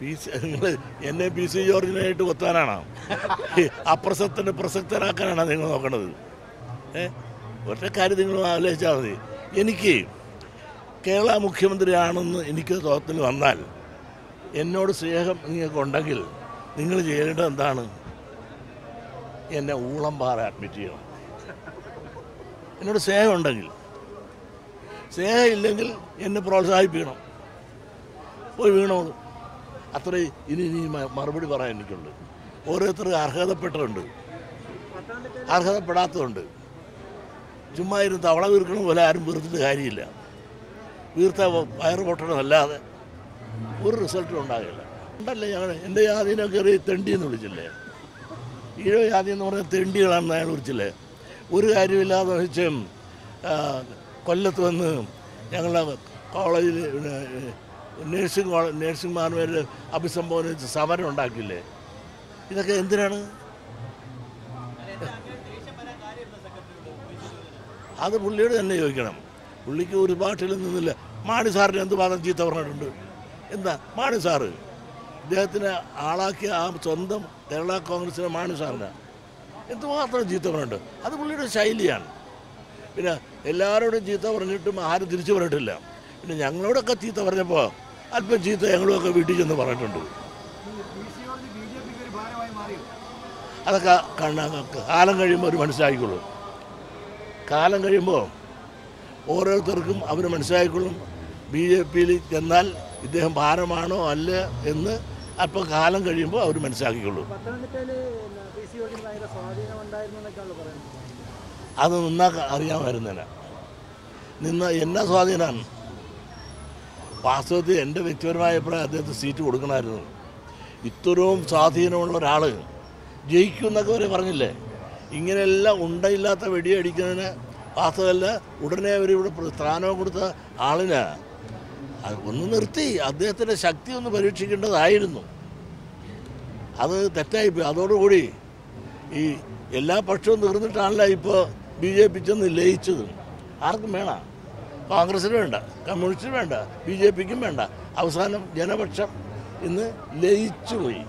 നിങ്ങൾ എന്നെ PC ജോർജിനായിട്ട് കൊത്താനാണോ? അപ്രസക്തനെ പ്രസക്തരാക്കാനാണോ നിങ്ങൾ നോക്കണത്? ഒറ്റ കാര്യം നിങ്ങൾ ആലോചിച്ചാൽ മതി. എനിക്ക് കേരള മുഖ്യമന്ത്രിയാണെന്ന് എനിക്ക് തോന്നൽ വന്നാൽ എന്നോട് സ്നേഹം നിങ്ങൾക്കുണ്ടെങ്കിൽ നിങ്ങൾ ചെയ്യേണ്ടത് എന്താണ്? എന്നെ ഊളംപാറ അഡ്മിറ്റ് ചെയ്യണം. എന്നോട് സ്നേഹം ഉണ്ടെങ്കിൽ. സ്നേഹം ഇല്ലെങ്കിൽ എന്നെ പ്രോത്സാഹിപ്പിക്കണം. പോയി വീണോളൂ. അത്രേ ഇനി മറുപടി പറയാൻ എനിക്കുണ്ട്. ഓരോരുത്തർക്ക് അർഹതപ്പെട്ടിട്ടുണ്ട്, അർഹതപ്പെടാത്തതുണ്ട്. ചുമ്മാ ഇരുന്ന് തവള വീർക്കണം പോലെ ആരും വീർത്തിട്ട് കാര്യമില്ല. വീർത്ത വയറ് പൊട്ടണമല്ലാതെ ഒരു റിസൾട്ടും ഉണ്ടാകില്ല. ഉണ്ടല്ലേ ഞങ്ങൾ എൻ്റെ ജാതിനെ കയറി തെണ്ടി എന്ന് വിളിച്ചില്ലേ? ഈഴോ ജാതി എന്ന് പറഞ്ഞാൽ തെണ്ടികളാണെന്ന് അയാൾ വിളിച്ചില്ലേ? ഒരു കാര്യമില്ലാതെ വെച്ച് കൊല്ലത്ത് വന്ന് ഞങ്ങളുടെ കോളേജിൽ നേഴ്സിംഗ്മാരുടെ അഭിസംബോധന സമരം ഉണ്ടാക്കില്ലേ? ഇതൊക്കെ എന്തിനാണ്? അത് പുള്ളിയോട് തന്നെ ചോദിക്കണം. പുള്ളിക്ക് ഒരു പാട്ടിൽ നിന്നില്ല. മാണി സാറിന് എന്ത് മാത്രം ചീത്ത പറഞ്ഞിട്ടുണ്ട്? എന്താ മാണി സാറ് ഇദ്ദേഹത്തിനെ ആളാക്കിയ ആ സ്വന്തം കേരള കോൺഗ്രസിലെ മാണി സാറിന് എന്തുമാത്രം ചീത്ത പറഞ്ഞിട്ടുണ്ട്? അത് പുള്ളിയുടെ ശൈലിയാണ്. പിന്നെ എല്ലാവരോടും ചീത്ത പറഞ്ഞിട്ടും ആരും തിരിച്ചു പറഞ്ഞിട്ടില്ല. പിന്നെ ഞങ്ങളോടൊക്കെ ചീത്ത പറഞ്ഞപ്പോൾ അല്പം ചീത്ത ഞങ്ങളുമൊക്കെ വീട്ടിൽ ചെന്ന് പറഞ്ഞിട്ടുണ്ട്. അതൊക്കെ കാലം കഴിയുമ്പോൾ അവർ മനസ്സിലാക്കിക്കൊള്ളും. കാലം കഴിയുമ്പോൾ ഓരോരുത്തർക്കും അവർ മനസ്സിലാക്കിക്കൊള്ളും. BJPയിൽ ചെന്നാൽ ഇദ്ദേഹം ഭാരമാണോ അല്ല എന്ന് അല്പം കാലം കഴിയുമ്പോൾ അവർ മനസ്സിലാക്കിക്കൊള്ളും. അത് നിന്നാൽ അറിയാമായിരുന്നില്ല. എന്നാ സ്വാധീനമാണ്? വാസ്തവത്തിൽ എൻ്റെ വ്യക്തിപരമായ അഭിപ്രായം അദ്ദേഹത്തിന് സീറ്റ് കൊടുക്കണമായിരുന്നു. ഇത്രയും സ്വാധീനമുള്ള ഒരാൾ ജയിക്കും എന്നൊക്കെ വരെ പറഞ്ഞില്ലേ? ഇങ്ങനെയെല്ലാം ഉണ്ടയില്ലാത്ത വെടിയടിക്കുന്നതിന് വാസ്തവമല്ല. ഉടനെ അവരിവിടെ സ്ഥാനം കൊടുത്ത ആളിന് ഒന്ന് നിർത്തി അദ്ദേഹത്തിൻ്റെ ശക്തി ഒന്ന് പരീക്ഷിക്കേണ്ടതായിരുന്നു. അത് തെറ്റായിപ്പോയി. അതോടുകൂടി ഈ എല്ലാ പക്ഷവും തീർന്നിട്ടാണല്ലോ ഇപ്പോൾ BJP ചെന്ന് ലയിച്ചത്. ആർക്കും വേണ്ട, കോൺഗ്രസിന് വേണ്ട, കമ്മ്യൂണിസ്റ്റിന് വേണ്ട, BJPക്കും വേണ്ട. അവസാനം ജനപക്ഷം ഇന്ന് ലയിച്ചു പോയി.